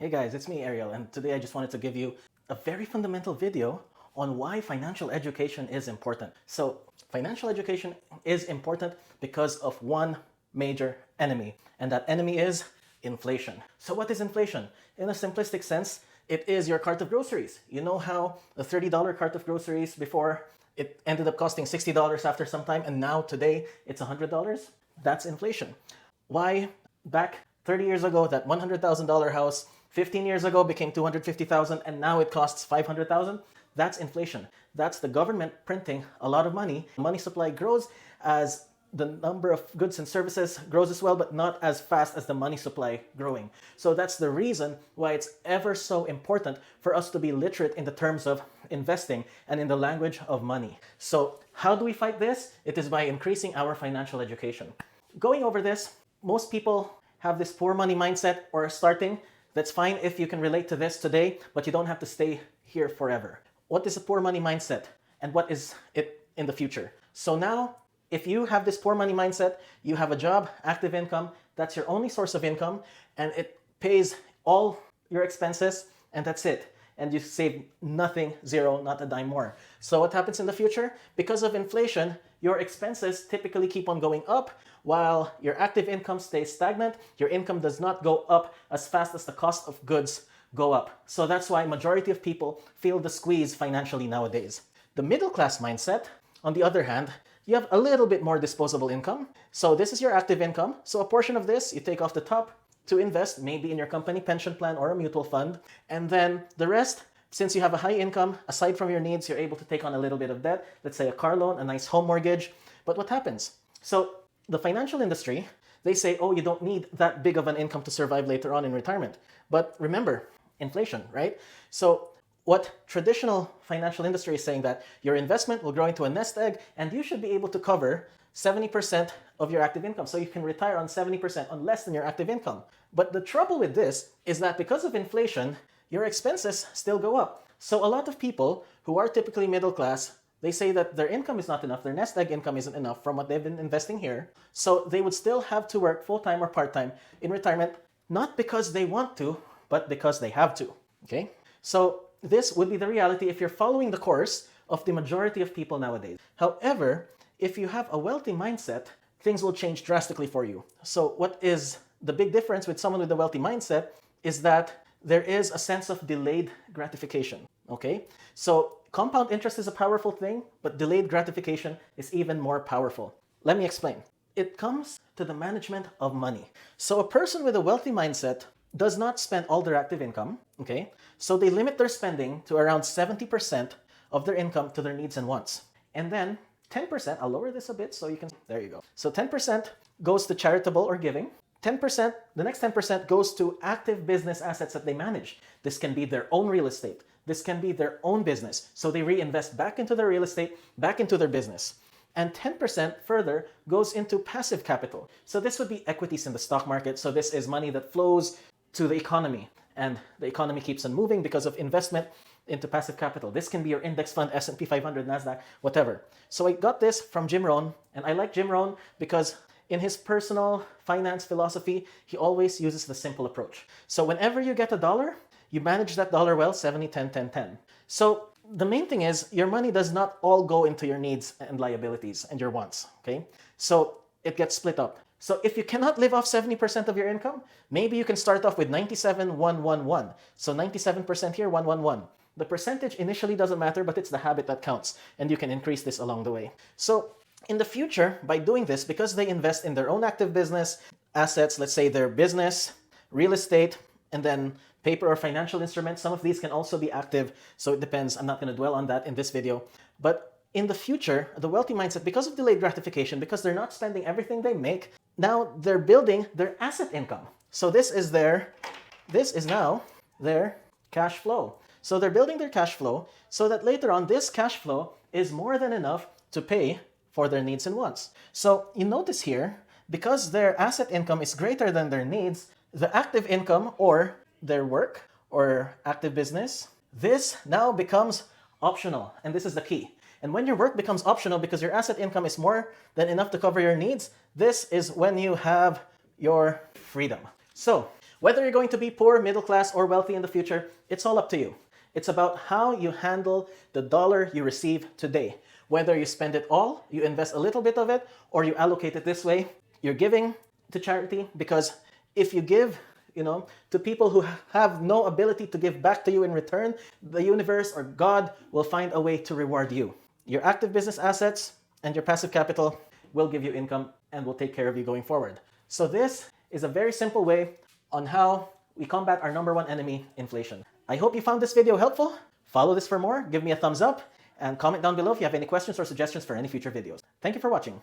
Hey guys, it's me Ariel, and today I just wanted to give you a very fundamental video on why financial education is important. So, financial education is important because of one major enemy, and that enemy is inflation. So what is inflation? In a simplistic sense, it is your cart of groceries. You know how a $30 cart of groceries before it ended up costing $60 after some time, and now today it's $100? That's inflation. Why back 30 years ago that $100,000 house 15 years ago became 250,000 and now it costs 500,000? That's inflation. That's the government printing a lot of money. Money supply grows as the number of goods and services grows as well, but not as fast as the money supply growing. So that's the reason why it's ever so important for us to be literate in the terms of investing and in the language of money. So how do we fight this? It is by increasing our financial education. Going over this, most people have this poor money mindset or starting. That's fine if you can relate to this today, but you don't have to stay here forever. What is a poor money mindset and what is it in the future? So now, if you have this poor money mindset, you have a job, active income, that's your only source of income, and it pays all your expenses, and that's it. And you save nothing, zero, not a dime more. So what happens in the future? Because of inflation, your expenses typically keep on going up while your active income stays stagnant. Your income does not go up as fast as the cost of goods go up. So that's why majority of people feel the squeeze financially nowadays. The middle class mindset, on the other hand, you have a little bit more disposable income. So this is your active income. So a portion of this you take off the top to invest, maybe in your company pension plan or a mutual fund. And then the rest, since you have a high income, aside from your needs, you're able to take on a little bit of debt. Let's say a car loan, a nice home mortgage. But what happens? So the financial industry, they say, oh, you don't need that big of an income to survive later on in retirement. But remember, inflation, right? So what traditional financial industry is saying that your investment will grow into a nest egg and you should be able to cover 70% of your active income. So you can retire on 70% on less than your active income. But the trouble with this is that because of inflation, your expenses still go up. So a lot of people who are typically middle class, they say that their income is not enough, their nest egg income isn't enough from what they've been investing here. So they would still have to work full-time or part-time in retirement, not because they want to, but because they have to, okay? So this would be the reality if you're following the course of the majority of people nowadays. However, if you have a wealthy mindset, things will change drastically for you. So what is the big difference with someone with a wealthy mindset is that there is a sense of delayed gratification, okay? So compound interest is a powerful thing, but delayed gratification is even more powerful. Let me explain. It comes to the management of money. So a person with a wealthy mindset does not spend all their active income, okay? So they limit their spending to around 70% of their income to their needs and wants. And then 10%, I'll lower this a bit so you can, there you go. So 10% goes to charitable or giving. 10%, the next 10% goes to active business assets that they manage. This can be their own real estate. This can be their own business. So they reinvest back into their real estate, back into their business. And 10% further goes into passive capital. So this would be equities in the stock market. So this is money that flows to the economy, and the economy keeps on moving because of investment into passive capital. This can be your index fund, S&P 500, NASDAQ, whatever. So I got this from Jim Rohn, and I like Jim Rohn because in his personal finance philosophy, he always uses the simple approach. So whenever you get a dollar, you manage that dollar well, 70, 10, 10, 10. So the main thing is your money does not all go into your needs and liabilities and your wants, okay? So it gets split up. So if you cannot live off 70% of your income, maybe you can start off with 97, 1, 1, 1. So 97% here, 1, 1, 1. The percentage initially doesn't matter, but it's the habit that counts, and you can increase this along the way. So in the future, by doing this, because they invest in their own active business assets, let's say their business, real estate, and then paper or financial instruments, some of these can also be active, so it depends. I'm not going to dwell on that in this video. But in the future, the wealthy mindset, because of delayed gratification, because they're not spending everything they make, now they're building their asset income. So this is now their cash flow. So they're building their cash flow so that later on this cash flow is more than enough to pay for their needs and wants. So you notice here, because their asset income is greater than their needs, the active income or their work or active business, this now becomes optional. And this is the key. And when your work becomes optional because your asset income is more than enough to cover your needs, this is when you have your freedom. So Whether you're going to be poor, middle class, or wealthy in the future, it's all up to you. It's about how you handle the dollar you receive today. Whether you spend it all, you invest a little bit of it, or you allocate it this way, you're giving to charity, because if you give, to people who have no ability to give back to you in return, the universe or God will find a way to reward you. Your active business assets and your passive capital will give you income and will take care of you going forward. So this is a very simple way on how we combat our number one enemy, inflation. I hope you found this video helpful. Follow this for more, give me a thumbs up, and comment down below if you have any questions or suggestions for any future videos. Thank you for watching.